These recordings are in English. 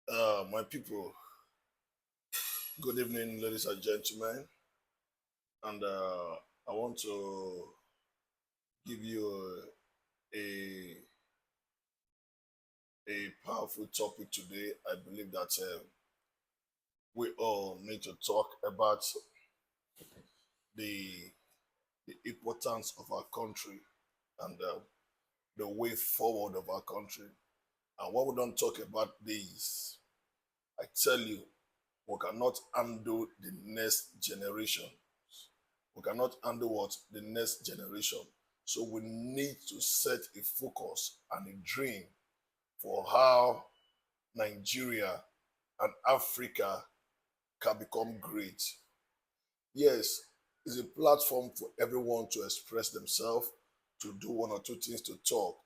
My people, good evening, ladies and gentlemen. And I want to give you a, a powerful topic today. I believe that we all need to talk about the, the importance of our country and the way forward of our country. And when we don't talk about this, I tell you, we cannot handle the next generation. We cannot handle what the next generation. So we need to set a focus and a dream for how Nigeria and Africa can become great. Yes, it's a platform for everyone to express themselves, to do one or two things, to talk.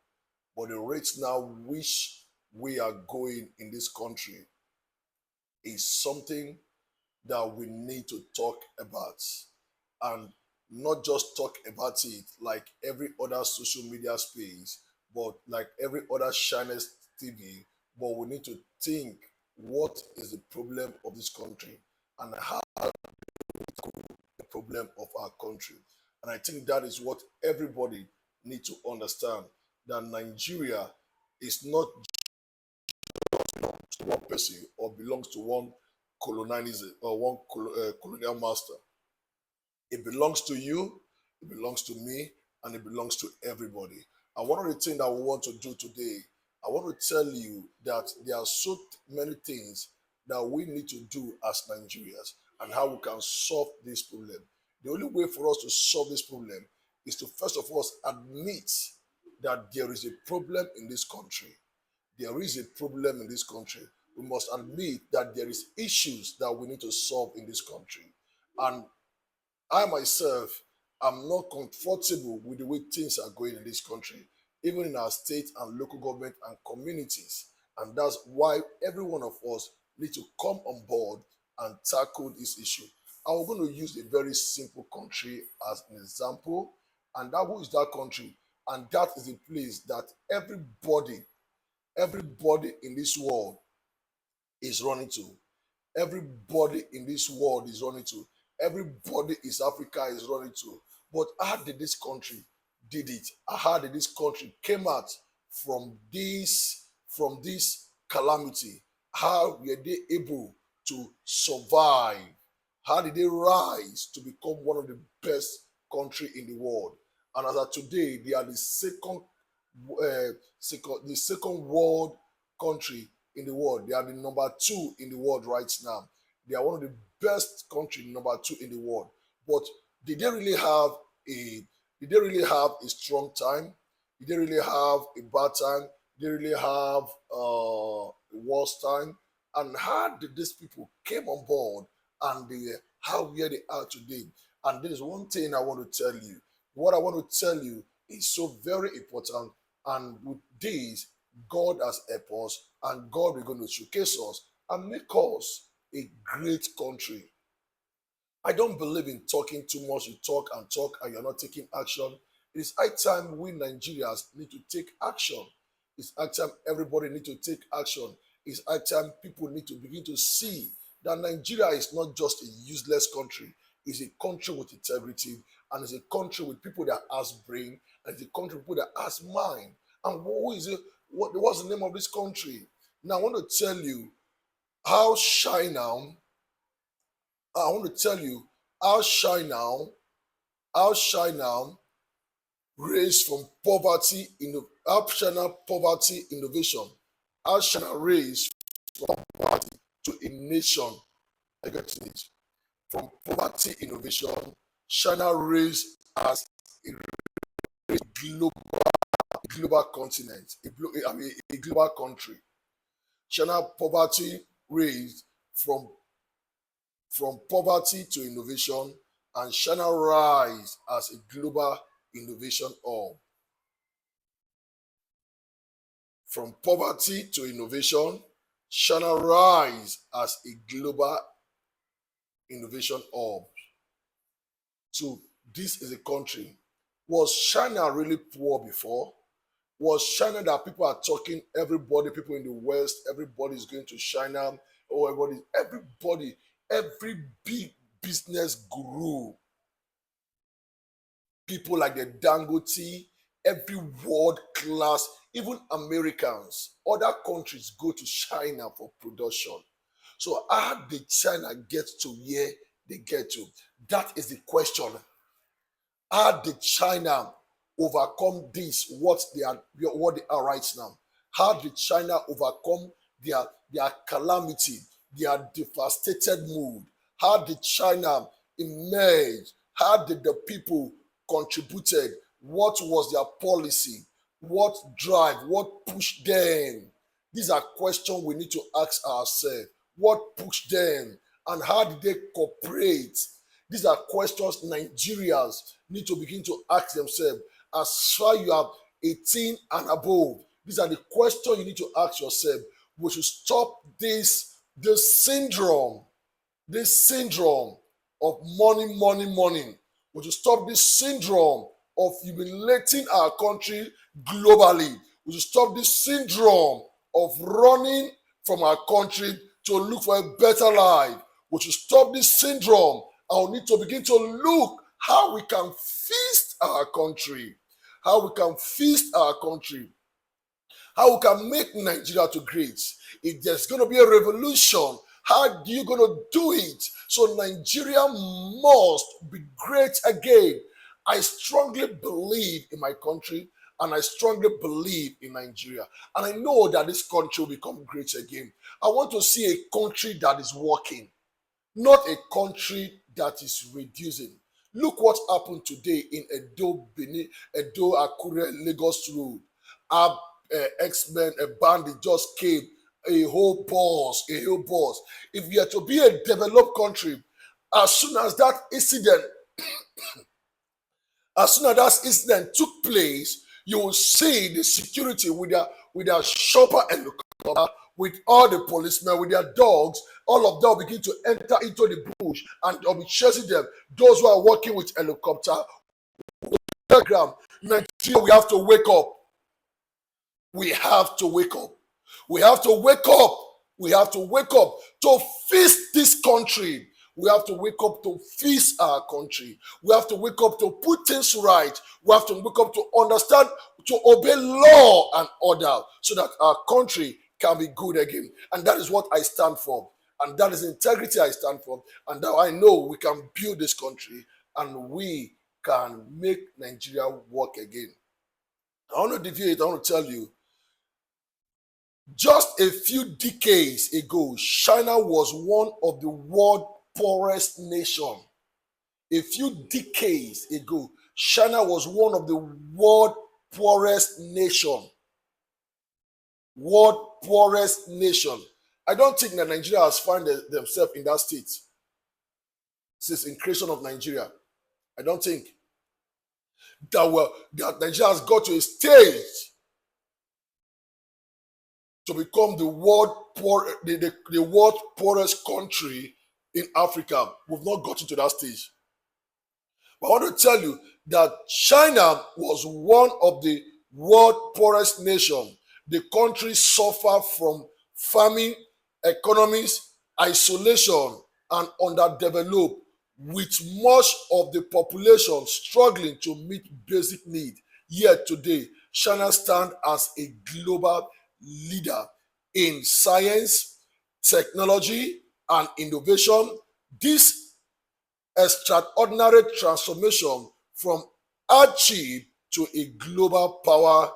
But the rate now which we are going in this country is something that we need to talk about, and not just talk about it like every other social media space, but like every other channels TV. But we need to think, what is the problem of this country and how the problem of our country. And I think that is what everybody need to understand, that Nigeria is not to one person or belongs to one colonialism or one colonial master. It belongs to you, it belongs to me, and it belongs to everybody. And one of the things that we want to do today, I want to tell you that there are so many things that we need to do as Nigerians and how we can solve this problem. The only way for us to solve this problem is to first of all admit that there is a problem in this country. There is a problem in this country. We must admit that there is issues that we need to solve in this country. And I myself am not comfortable with the way things are going in this country, even in our state and local government and communities. And that's why every one of us need to come on board and tackle this issue. I'm going to use a very simple country as an example, and that who is that country? And that is a place that everybody in this world is running to. Everybody in this world is running to. Everybody in Africa is running to. But how did this country did it? How did this country came out from this calamity? How were they able to survive? How did they rise to become one of the best country in the world? And as of today, they are the second world country in the world. They are the number two in the world right now. They are one of the best country, number two in the world. But did they really have a did they really have a strong time? Did they really have a bad time? Did they really have a worst time? And how did these people came on board and how where they are today? And there is one thing I want to tell you. What I want to tell you is so very important. And with this, God has helped us, and God is going to showcase us and make us a great country. I don't believe in talking too much. You talk and you're not taking action. It is high time we Nigerians need to take action. It's high time everybody need to take action. It's high time people need to begin to see that Nigeria is not just a useless country. It's a country with integrity, and it's a country with people that has brain, and it's a country with people that has mind. And who is it? What's the name of this country? Now I want to tell you how shy now. I want to tell you how shy now raised from poverty in how China poverty innovation, how China raised from poverty to a nation. I get it. From poverty innovation, China raised as a global continent, a global country. China poverty raised from poverty to innovation, and China rise as a global innovation hub. From poverty to innovation, China rise as a global innovation hub. So this is a country. Was China really poor before? Was China that people are talking? Everybody, people in the West, everybody is going to China. Oh, every big business guru, people like the Dangote, every world class, even Americans, other countries go to China for production. So how did China get to where they get to? That is the question. How did China overcome this, what they are right now? How did China overcome their calamity, their devastated mood? How did China emerge? How did the people contributed? What was their policy? What drive? What pushed them? These are questions we need to ask ourselves. What pushed them? And how did they cooperate? These are questions Nigerians need to begin to ask themselves. As far you are 18 and above, these are the questions you need to ask yourself. We should stop this syndrome of money. We should stop this syndrome of humiliating our country globally. We should stop this syndrome of running from our country to look for a better life. We should stop this syndrome and we need to begin to look how we can feast our country. How we can feast our country. How we can make Nigeria to great. If there's going to be a revolution, how are you going to do it? So Nigeria must be great again. I strongly believe in my country and I strongly believe in Nigeria. And I know that this country will become great again. I want to see a country that is working, not a country that is reducing. Look what happened today in Edo, Benin, Edo, Akure, Lagos Road. Our X-Men, a bandit just came, a whole boss. If we are to be a developed country, as soon as that incident took place, you will see the security with their shopper and with all the policemen, with their dogs, all of them begin to enter into the bush and they'll be chasing them. Those who are working with helicopter, telegram, Nigeria, we have to wake up. We have to wake up. We have to wake up. We have to wake up to feast this country. We have to wake up to feast our country. We have to wake up to put things right. We have to wake up to understand, to obey law and order so that our country can be good again. And that is what I stand for. And that is integrity I stand for. And now I know we can build this country and we can make Nigeria work again. I want to deviate. I want to tell you, just a few decades ago, China was one of the world's poorest nations. A few decades ago, China was one of the world's poorest nations. World poorest nation. I don't think that Nigeria has found themselves in that state since the creation of Nigeria. I don't think that Nigeria has got to a stage to become the world poorest country in Africa. We've not gotten to that stage. But I want to tell you that China was one of the world poorest nations. The country suffered from famine, economies, isolation, and underdeveloped, with much of the population struggling to meet basic needs. Yet today, China stands as a global leader in science, technology, and innovation. This extraordinary transformation from hardship to a global power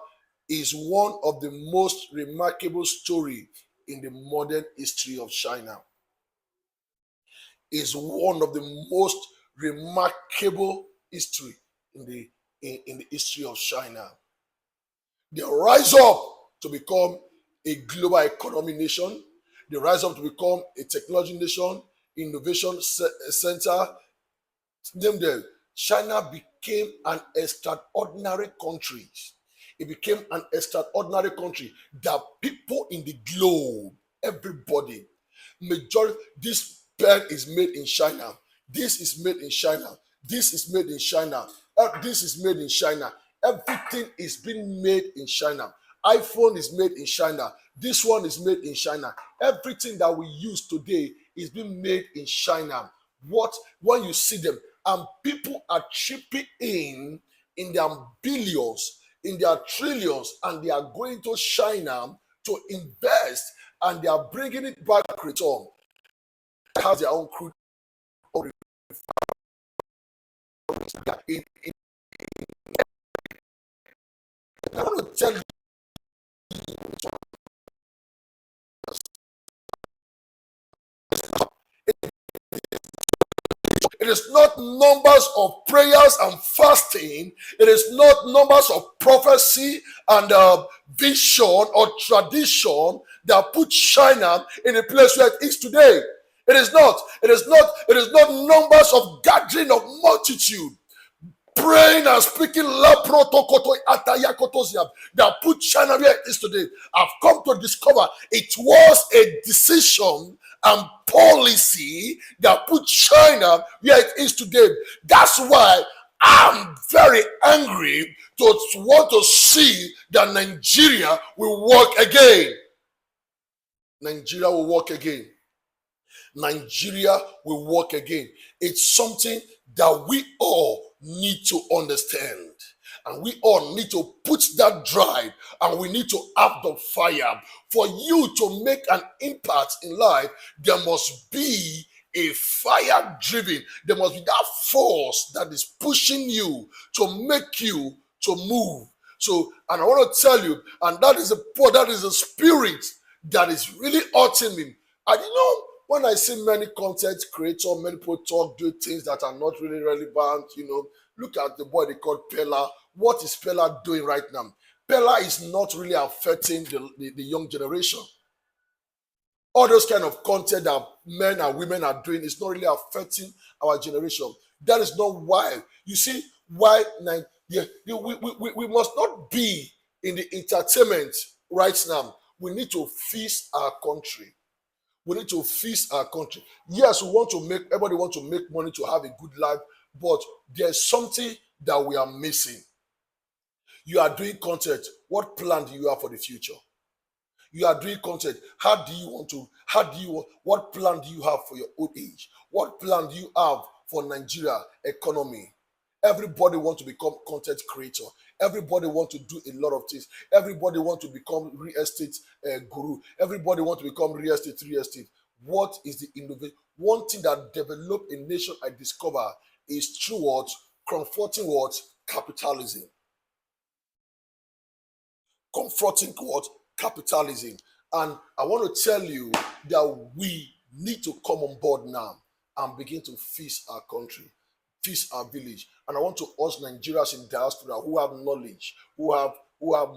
is one of the most remarkable stories in the modern history of China. Is one of the most remarkable history in the history of China. They rise up to become a global economy nation. They rise up to become a technology nation, innovation center. Name them. China became an extraordinary country. It became an extraordinary country that people in the globe, everybody, majority, this pen is made in China. This is made in China. This is made in China. This is made in China. Everything is being made in China. iPhone is made in China. This one is made in China. Everything that we use today is being made in China. When you see them, and people are chipping in their billions, in their trillions, and they are going to China to invest, and they are bringing it back return. They have their own crude oil. I want to tell you, it is not numbers of prayers and fasting. It is not numbers of prophecy and vision or tradition that put China in a place where it is today. It is not. It is not. It is not numbers of gathering of multitude, praying and speaking that put China where it is today. I've come to discover it was a decision and policy that put China where it is today. That's why I'm very angry to want to see that Nigeria will work again. Nigeria will work again. Nigeria will work again. It's something that we all need to understand. And we all need to put that drive, and we need to have the fire. For you to make an impact in life, there must be a fire driven. There must be that force that is pushing you to make you to move. So, and I want to tell you, and that is a spirit that is really hurting me. And when I see many content creators, many people do things that are not really relevant, look at the boy they call Pella. What is Pella doing right now? Pella is not really affecting the young generation. All those kind of content that men and women are doing is not really affecting our generation. That is not why. You see, why we must not be in the entertainment right now. We need to feast our country. We need to feast our country. Yes, everybody wants to make money to have a good life, but there's something that we are missing. You are doing content. What plan do you have for the future? You are doing content. What plan do you have for your old age? What plan do you have for Nigeria economy? Everybody wants to become content creator. Everybody wants to do a lot of things. Everybody wants to become real estate guru. Everybody wants to become real estate. What is the innovation? One thing that developed a nation I discover is through what? Confronting what? Capitalism. Confronting what? Capitalism. And I want to tell you that we need to come on board now and begin to feast our country, feast our village. And I want to urge Nigerians in diaspora who have knowledge, who have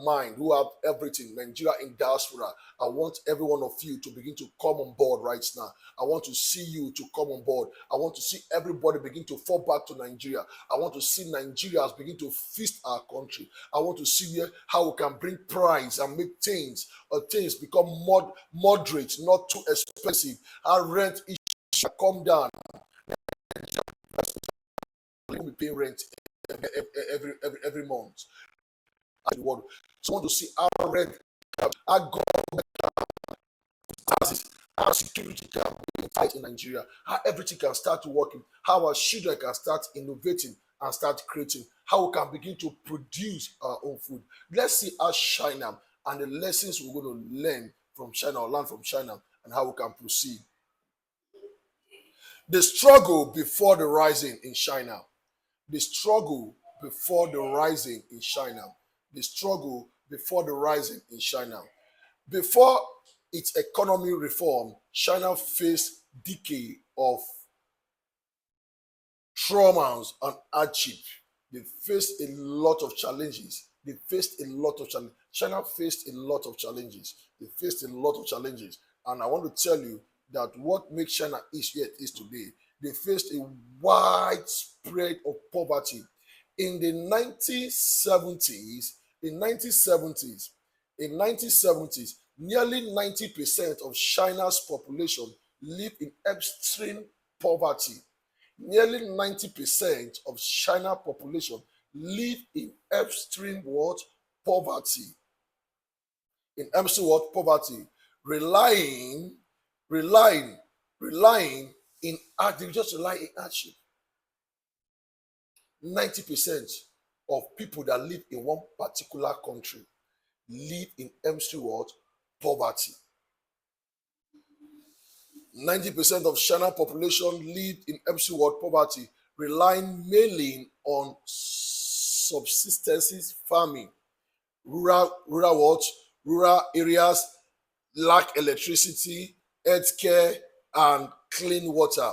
mind, who have everything. Nigeria in diaspora, I want every one of you to begin to come on board right now. I want to see you to come on board. I want to see everybody begin to fall back to Nigeria. I want to see Nigerians begin to feast our country. I want to see how we can bring price and make things become moderate, not too expensive. Our rent issue come down. We pay rent every month. So I want to see our rent, our government, our security can be tight in Nigeria, how everything can start working, how our children can start innovating and start creating, how we can begin to produce our own food. Let's see how China and the lessons we're going to learn from China or learn from China and how we can proceed. The struggle before the rising in China. The struggle before the rising in China. The struggle before the rising in China. Before its economy reform, China faced decade of traumas and hardship. They faced a lot of challenges. China faced a lot of challenges. And I want to tell you that what makes China is yet is today. They faced a widespread of poverty. In the 1970s, nearly 90% of China's population lived in extreme poverty. Nearly 90% of China's population live in extreme what? Poverty. In extreme what? Poverty. Relying, relying, relying in they just rely in hardship. 90% of people that live in one particular country live in extreme what? Poverty. 90% of China population live in extreme what? Poverty, relying mainly on subsistences farming. Rural what? Rural areas lack electricity, healthcare, and clean water.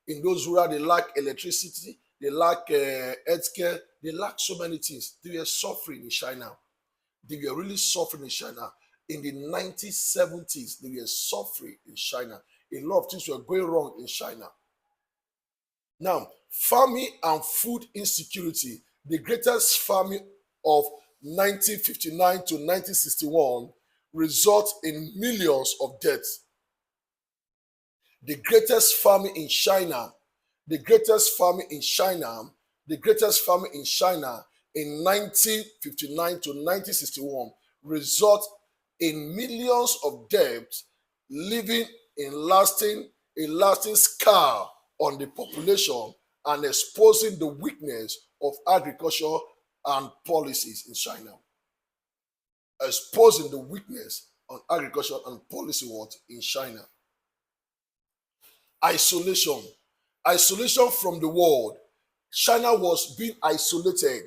In those rural, they lack electricity, they lack healthcare, they lack so many things. They were suffering in China. They were really suffering in China. In the 1970s, they were suffering in China. A lot of things were going wrong in China. Now, famine and food insecurity, the greatest famine of 1959 to 1961, result in millions of deaths. The greatest famine in China, the greatest famine in China, the greatest famine in China in 1959 to 1961 result in millions of deaths, leaving a lasting scar on the population and exposing the weakness of agriculture and policies in China. Exposing the weakness on agriculture and policy what in China. Isolation. Isolation from the world. China was being isolated.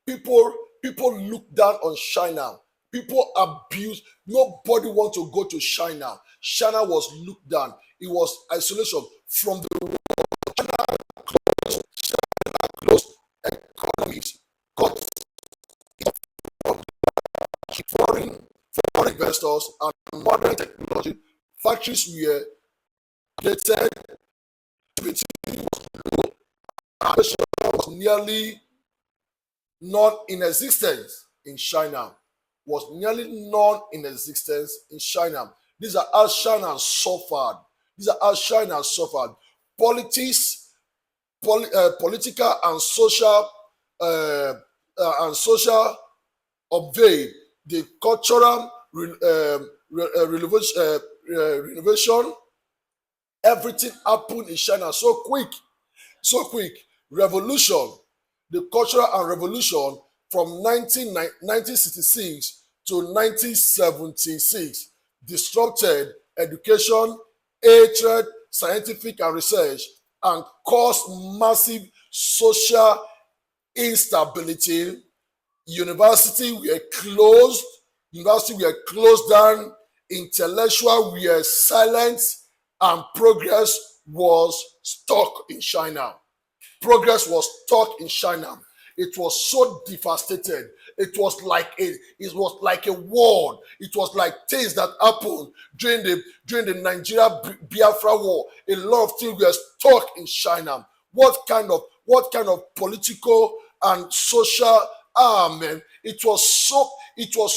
People look down on China. People abuse. Nobody want to go to China. China was looked down. It was isolation from the world. Closed economies. Got foreign investors and modern technology. Factories were created. Was nearly non-in-existence in China. Was nearly non-in-existence in China. These are how China suffered. These are how China suffered. Politics, political and social obeyed the cultural renovation. Everything happened in China so quick. Revolution, the cultural and revolution from 1966 to 1976 disrupted education, hatred, scientific and research, and caused massive social instability. Universities were closed down, intellectuals were silent, and progress was stuck in China. Progress was stuck in China. It was so devastated. It was like a war. It was like things that happened during the Nigeria Biafra war. A lot of things were stuck in China. What kind of political and social man? It was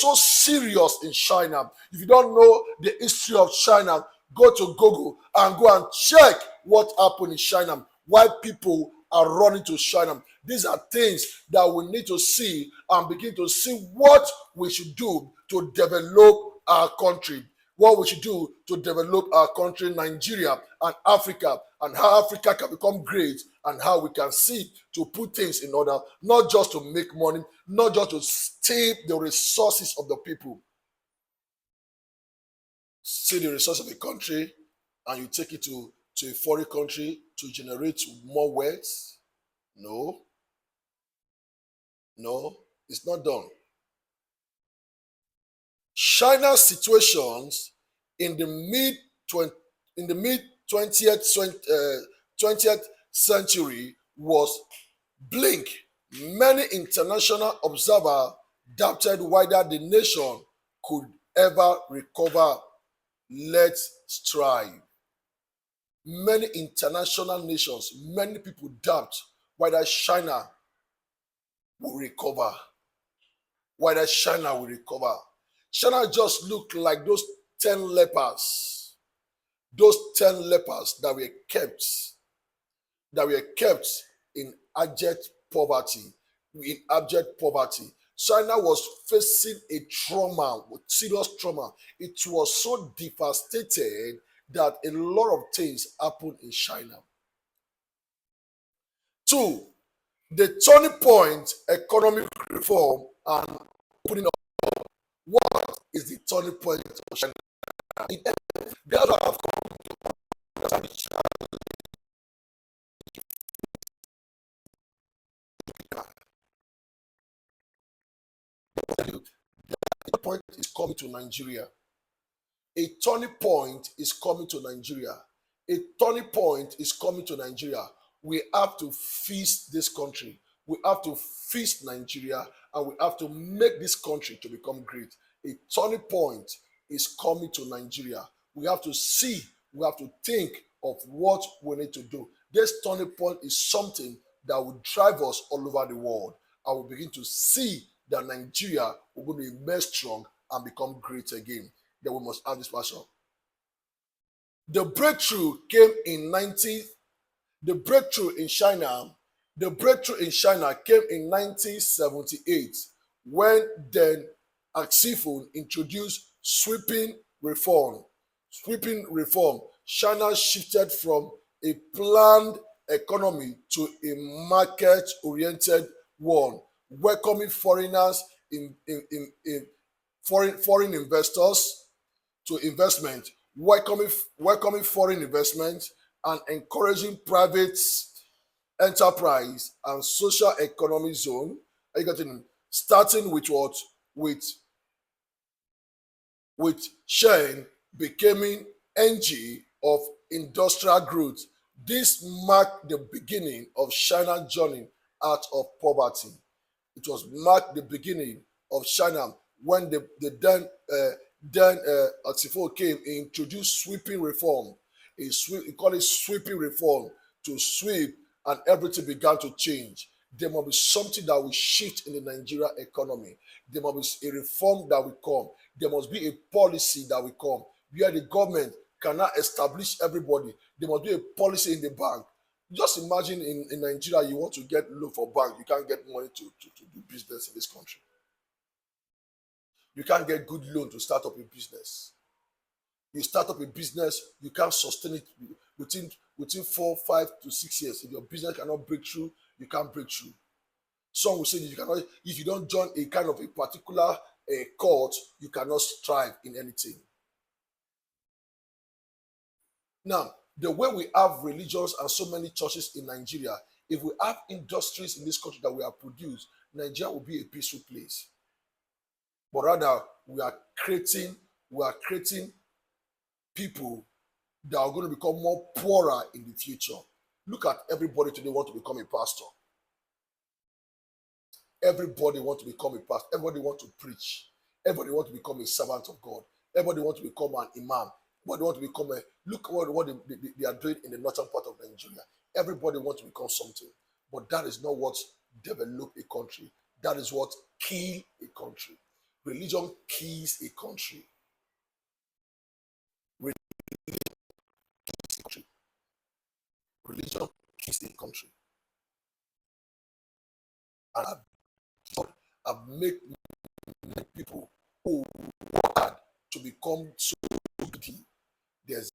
so serious in China. If you don't know the history of China, go to Google and go and check what happened in China. Why people are running to China. These are things that we need to see and begin to see what we should do to develop our country. What we should do to develop our country, Nigeria and Africa, and how Africa can become great, and how we can see to put things in order, not just to make money, not just to steal the resources of the people. See the resource of a country and you take it to a foreign country to generate more wealth. No, it's not done. China's situations in the mid 20th century was bleak. Many international observers doubted whether the nation could ever recover. Let's strive. Many international nations, many people doubt whether China will recover. Whether China will recover. China just looked like those 10 lepers. Those 10 lepers that were kept in abject poverty. in abject poverty. China was facing a trauma, serious trauma. It was so devastated that a lot of things happened in China. Two, the turning point, economic reform and opening up. What is the turning point of China? They have the point is coming to Nigeria. A turning point is coming to Nigeria. A turning point is coming to Nigeria. We have to feast this country. We have to feast Nigeria, and we have to make this country to become great. A turning point is coming to Nigeria. We have to see, we have to think of what we need to do. This turning point is something that will drive us all over the world. I will begin to see that Nigeria will be made strong and become great again. Then we must have this passion. The breakthrough came in 19. The breakthrough in China. The breakthrough in China came in 1978 when then Axifun introduced sweeping reform. Sweeping reform. China shifted from a planned economy to a market-oriented one, welcoming foreigners in foreign investors to investment, welcoming foreign investment, and encouraging private enterprise and social economic zone. Are you getting? Starting with what? With Shane becoming NG of industrial growth. This marked the beginning of China's journey out of poverty. It was marked the beginning of China when the then Axifo came, he introduced sweeping reform. He called it sweeping reform, to sweep, and everything began to change. There must be something that will shift in the Nigeria economy. There must be a reform that will come. There must be a policy that will come where the government cannot establish everybody. There must be a policy in the bank. Just imagine in Nigeria, you want to get loan for bank, you can't get money to do business in this country. You can't get good loan to start up a business. You start up a business, you can't sustain it within 4, 5 to 6 years. If your business cannot break through, you can't break through. Some will say that you cannot, if you don't join a kind of a particular court, you cannot strive in anything. Now, the way we have religions and so many churches in Nigeria, if we have industries in this country that we have produced, Nigeria will be a peaceful place. But rather, we are creating people that are going to become more poorer in the future. Look at everybody today want to become a pastor. Everybody want to become a pastor. Everybody want to preach. Everybody want to become a servant of God. Everybody want to become an imam. Everybody want to become look what they are doing in the northern part of Nigeria. Everybody want to become something. But that is not what develop a country. That is what kill a country. Religion kills a country. Religion kills a country. And I've made people who work hard to become so greedy. There's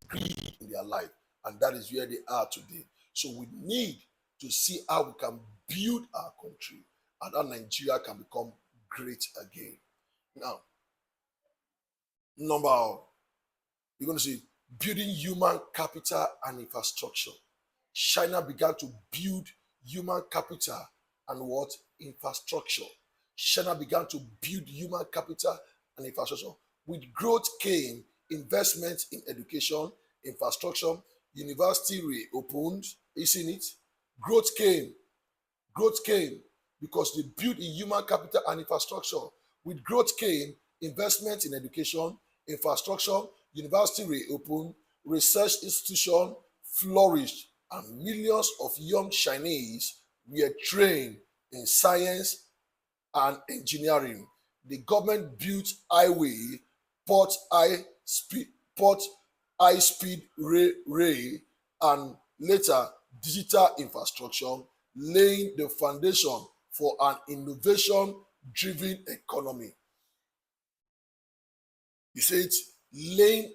greed in their life, and that is where they are today. So we need to see how we can build our country and how Nigeria can become great again. Now, you're going to see building human capital and infrastructure. China began to build human capital and what? Infrastructure. China began to build human capital and infrastructure. With growth came investment in education, infrastructure, university reopened. You seen it? Growth came because they built in human capital and infrastructure. With growth came investment in education, infrastructure, university reopened, research institution flourished, and millions of young Chinese were trained in science and engineering. The government built highway, port high speed rail, and later digital infrastructure, laying the foundation for an innovation-driven economy. He said, laying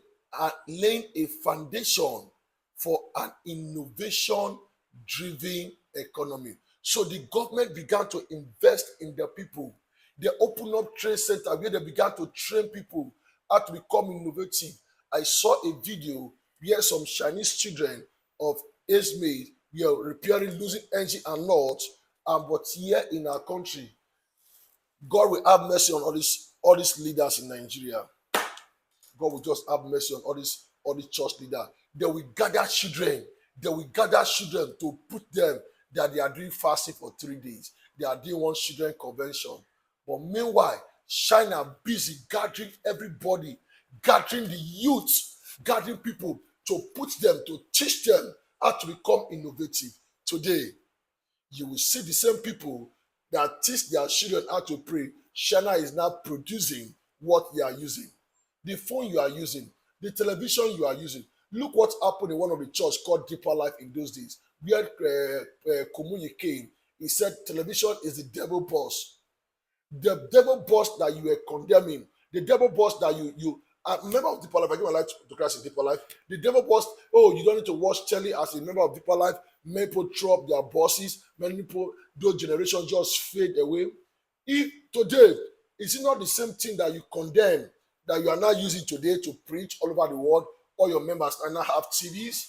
a foundation for an innovation-driven economy. So the government began to invest in the people. They opened up trade center where they began to train people how to become innovative. I saw a video where some Chinese children of age made were repairing losing engine and nuts. But here in our country, God will have mercy on all these leaders in Nigeria. God will just have mercy on all these church leaders. They will gather children. They will gather children to put them that they are doing fasting for 3 days. They are doing one children convention. But meanwhile, China busy gathering everybody, gathering the youth, gathering people to put them, to teach them how to become innovative. Today, you will see the same people that teach their children how to pray. China is now producing what they are using. The phone you are using, the television you are using. Look what happened in one of the church called Deeper Life in those days. Where Komunyi came, he said television is the devil boss. The devil boss that you were condemning, the devil boss that you a member of Deeper Life, I give my life to Christ in Deeper Life. The devil boss, oh, you don't need to watch telly as a member of Deeper Life. Many people throw up their bosses, many people, those generations just fade away. If today, is it not the same thing that you condemn that you are now using today to preach all over the world? All your members are now have TVs.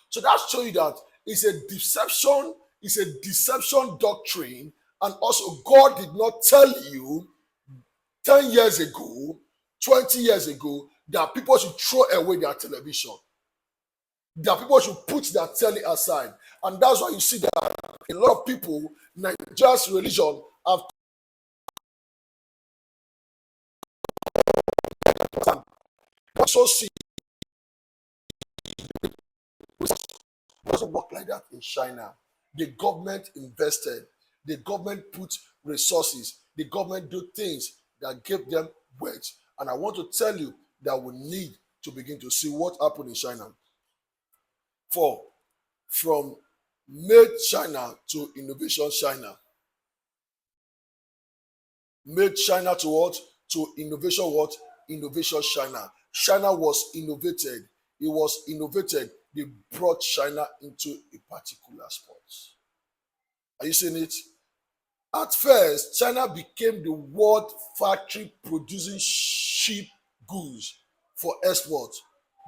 So that shows you that it's a deception doctrine, and also God did not tell you 10 years ago, 20 years ago, that people should throw away their television. That people should put their telly aside. And that's why you see that a lot of people, Nigeria's religion, have also see it doesn't work like that in China. The government invested, the government put resources, the government do things that give them wealth. And I want to tell you that we need to begin to see what happened in China. From made China to innovation China. Made China to what? To innovation what? Innovation China. China was innovated. It was innovated. They brought China into a particular spot. Are you seeing it? At first, China became the world factory producing cheap goods for export.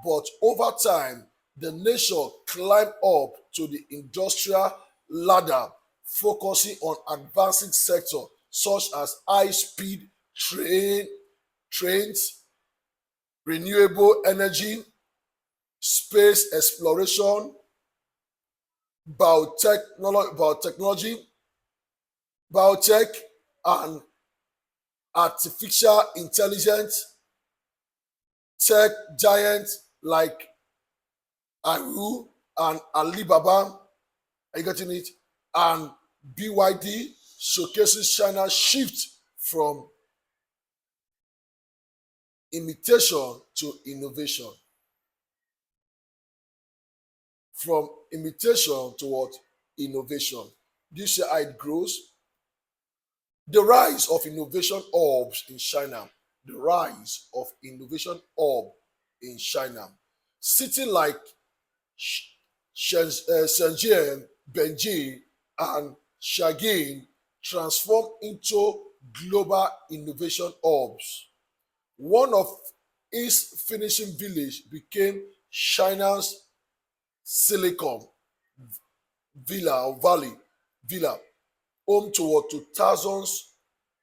But over time, the nation climbed up to the industrial ladder, focusing on advancing sectors such as high-speed trains, renewable energy, space exploration, biotechnology, biotech, and artificial intelligence. Tech giants like Aru and Alibaba, are you getting it? And BYD showcases China's shift from imitation to innovation. From imitation to what? Innovation. Do you see how it grows? The rise of innovation hubs in China. The rise of innovation hub in China. Cities like Shenzhen, Beijing, and Shanghai transformed into global innovation hubs. One of its finishing village became China's Silicon Valley, home to thousands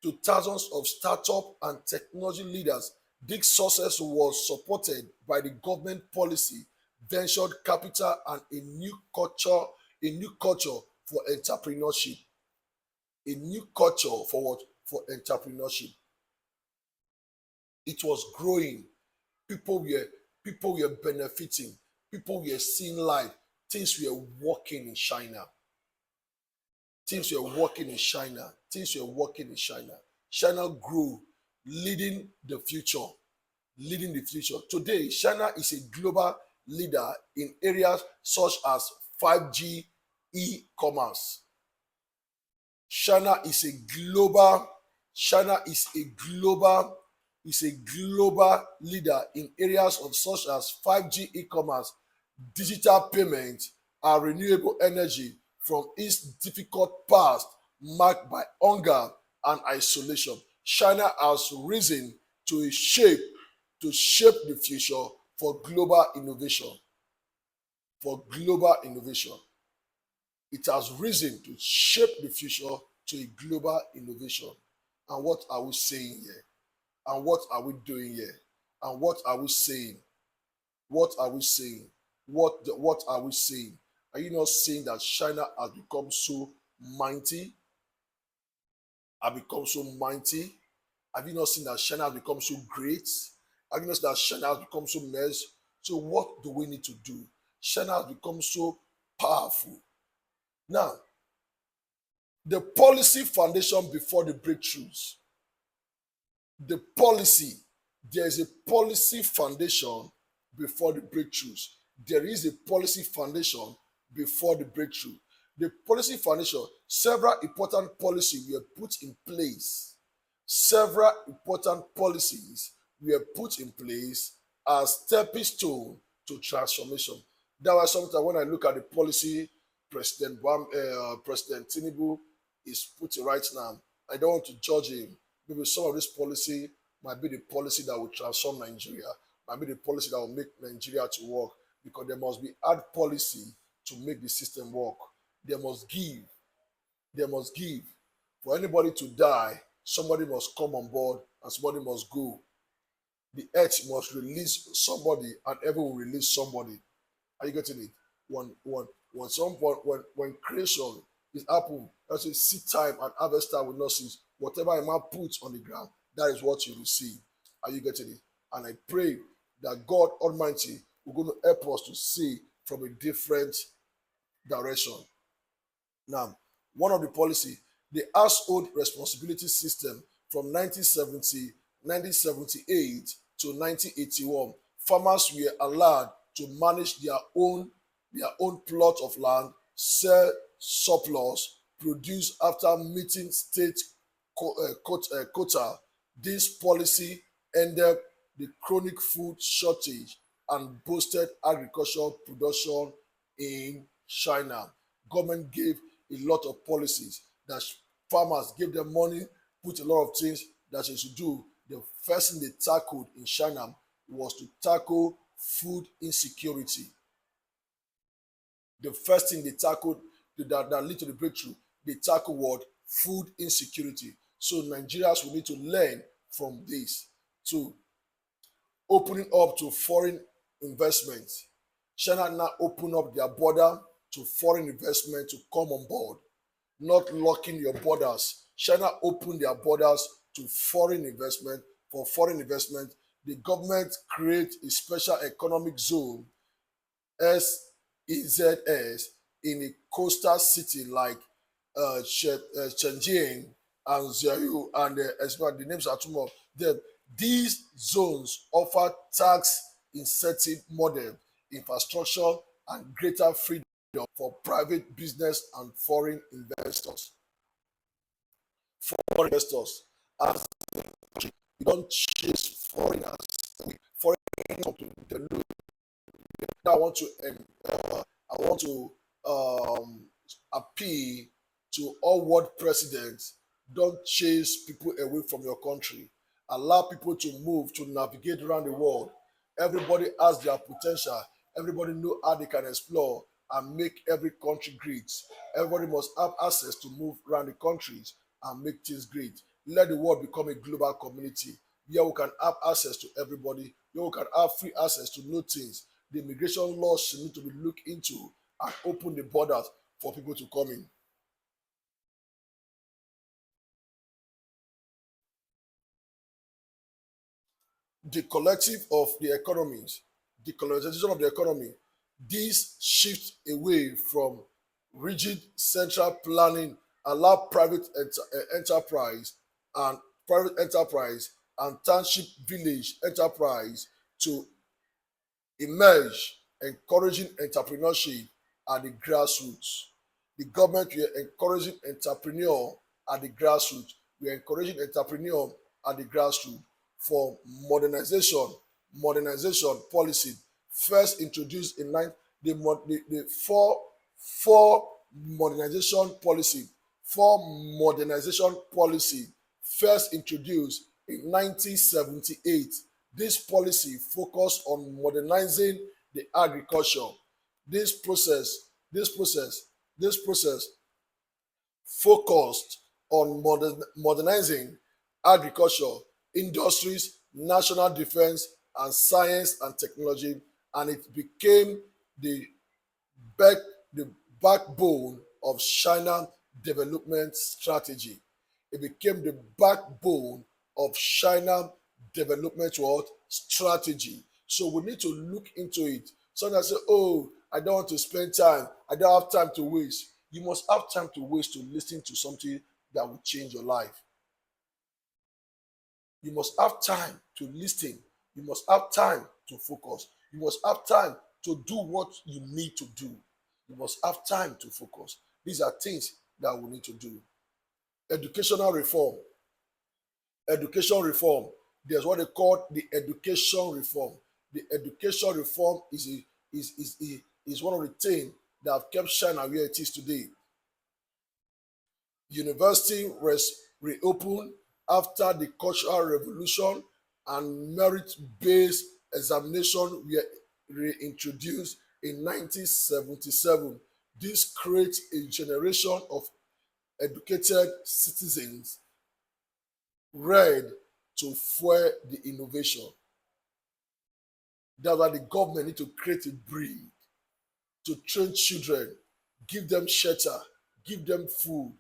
of startup and technology leaders. This success was supported by the government policy, venture capital, and a new culture for entrepreneurship. A new culture for what? For entrepreneurship. It was growing. People were benefiting. People were seeing life. Things were working in China. Things were working in China. Things were working in China. China grew, leading the future. Leading the future. Today, China is a global leader in areas such as 5G e-commerce. China is a global, China is a global leader in areas of such as 5G e-commerce, digital payment, and renewable energy from its difficult past marked by hunger and isolation. China has risen to shape the future for global innovation. For global innovation. It has risen to shape the future to a global innovation. And what are we saying here? And what are we doing here? And what are we saying? What are we saying? What are we saying? Are you not saying that China has become so mighty? Have become so mighty? Have you not seen that China has become so great? Have you not seen that China has become so mess? So what do we need to do? China has become so powerful. Now, the policy foundation before the breakthroughs. The policy, there is a policy foundation before the breakthroughs. There is a policy foundation before the breakthrough. The policy foundation, several important policies were put in place. Several important policies were put in place as stepping stone to transformation. That was sometimes when I look at the policy President Tinubu is putting right now, I don't want to judge him. Maybe some of this policy might be the policy that will transform Nigeria, might be the policy that will make Nigeria to work, because there must be hard policy to make the system work. They must give. They must give. For anybody to die, somebody must come on board and somebody must go. The earth must release somebody and heaven will release somebody. Are you getting it? When creation is happened, that's a seed time and harvest time will not cease. Whatever a man puts on the ground, that is what you will see. Are you getting it? And I pray that God Almighty will going to help us to see from a different direction. Now, one of the policy, the household responsibility system from 1978 to 1981, farmers were allowed to manage their own plot of land, sell surplus, produce after meeting state quota. This policy ended the chronic food shortage and boosted agricultural production in China. Government gave a lot of policies that farmers gave them money, put a lot of things that they should do. The first thing they tackled in China was to tackle food insecurity. The first thing they tackled that led to the breakthrough, they tackled what? Food insecurity. So Nigerians will need to learn from this to opening up to foreign investment. China now open up their border to foreign investment to come on board, not locking your borders. China opened their borders to foreign investment. For foreign investment, the government create a special economic zone, SEZS, in a coastal city like Shenzhen and Zhou, and the names are too much. These zones offer tax incentive model, infrastructure, and greater freedom for private business and foreign investors. Foreign investors, as we don't chase foreigners, foreign companies. I want to appeal to all world presidents: don't chase people away from your country. Allow people to move, to navigate around the world. Everybody has their potential. Everybody know how they can explore and make every country great. Everybody must have access to move around the countries and make things great. Let the world become a global community. Here we can have access to everybody. Here we can have free access to know things. The immigration laws should need to be looked into and open the borders for people to come in. The collective of the economies, the colonization of the economy, this shift away from rigid central planning allow enterprise and private enterprise and township village enterprise to emerge, encouraging entrepreneurship at the grassroots. The government were encouraging entrepreneur at the grassroots. We are encouraging entrepreneur at the grassroots for modernization policy first introduced in the modernization policy modernization policy first introduced in 1978. This policy focused on modernizing the agriculture. This process, this process, this process focused on modernizing agriculture, industries, national defense, and science and technology, and it became the back, the backbone of China development strategy. It became the backbone of China development what? Strategy. So we need to look into it. Sometimes say, oh, I don't want to spend time. I don't have time to waste. You must have time to waste to listen to something that will change your life. You must have time to listen. You must have time to focus. You must have time to do what you need to do. You must have time to focus. These are things that we need to do. Educational reform. Education reform. There's what they call the education reform. The education reform is one of the things that have kept China where it is today. University was reopened after the Cultural Revolution, and merit-based examination were reintroduced in 1977. This creates a generation of educated citizens ready to fuel the innovation. That's why the government need to create a breed to train children, give them shelter, give them food,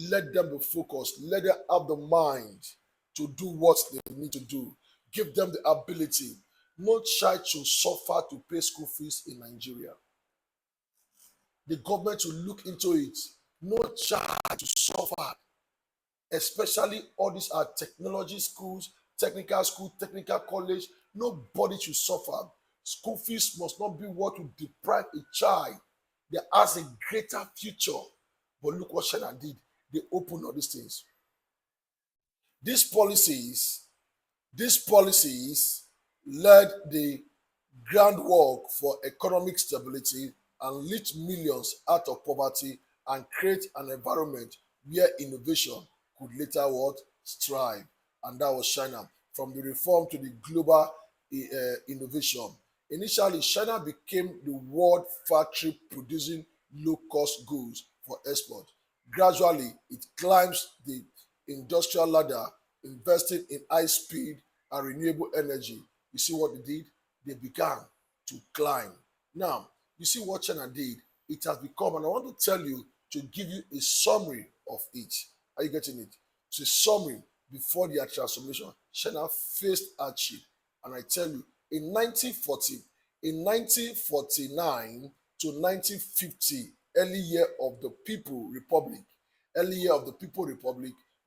let them be focused, let them have the mind to do what they need to do, give them the ability. No child should suffer to pay school fees in Nigeria. The government should look into it. No child to suffer, especially all these are technology schools, technical school, technical college. Nobody should suffer. School fees must not be what will deprive a child that has a greater future. But look what China did. They opened all these things. These policies, these policies led the groundwork for economic stability and lift millions out of poverty and create an environment where innovation could later what? Strive. And that was China. From the reform to the global innovation. Initially, China became the world factory producing low-cost goods for export. Gradually, it climbs the industrial ladder, investing in high-speed and renewable energy. You see what they did? They began to climb. Now, you see what China did? It has become, and I want to tell you to give you a summary of it. Are you getting it? It's a summary before their transformation. China faced hardship. And I tell you, in 1949 to 1950, early year of the People Republic,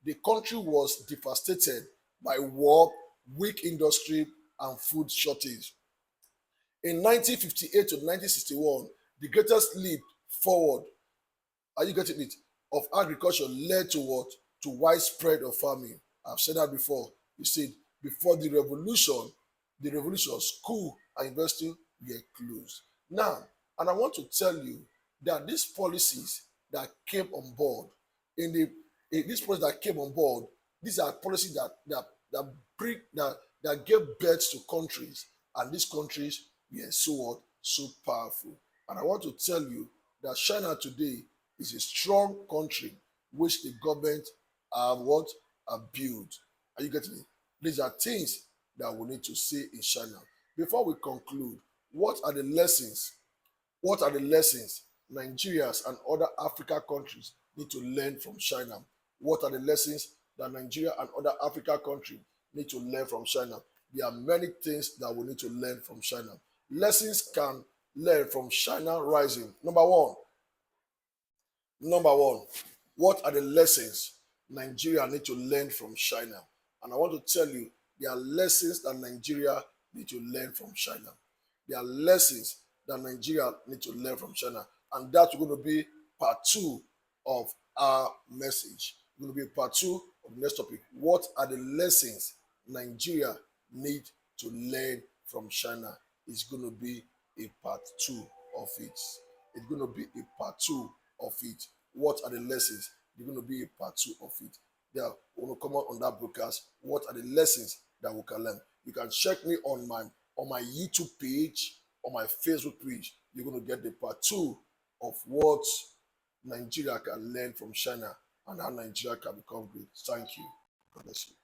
the country was devastated by war, weak industry, and food shortage. In 1958 to 1961, the greatest leap forward, are you getting it, of agriculture led to what? To widespread of farming. I've said that before. You see, before the revolution, school and university were closed. Now, and I want to tell you that these policies that came on board, these policies that came on board, these are policies that gave birth to countries, and these countries were so powerful. And I want to tell you that China today is a strong country which the government have built. Are you getting it? These are things that we need to see in China. Before we conclude, what are the lessons? What are the lessons Nigerians and other African countries need to learn from China? What are the lessons that Nigeria and other African countries need to learn from China? There are many things that we need to learn from China. Lessons can learn from China rising. Number one, what are the lessons Nigeria need to learn from China? And I want to tell you, there are lessons that Nigeria need to learn from China. There are lessons that Nigeria need to learn from China. and that's going to be part two of our message. It's going to be part two of the next topic. What are the lessons Nigeria need to learn from China? It's going to be a part two of it. It's going to be a part two of it. What are the lessons? It's going to be a part two of it. There, we will come out on that broadcast. What are the lessons that we can learn? You can check me on my YouTube page, on my Facebook page. You're going to get the part two of what Nigeria can learn from China and how Nigeria can become great. Thank you. God bless you.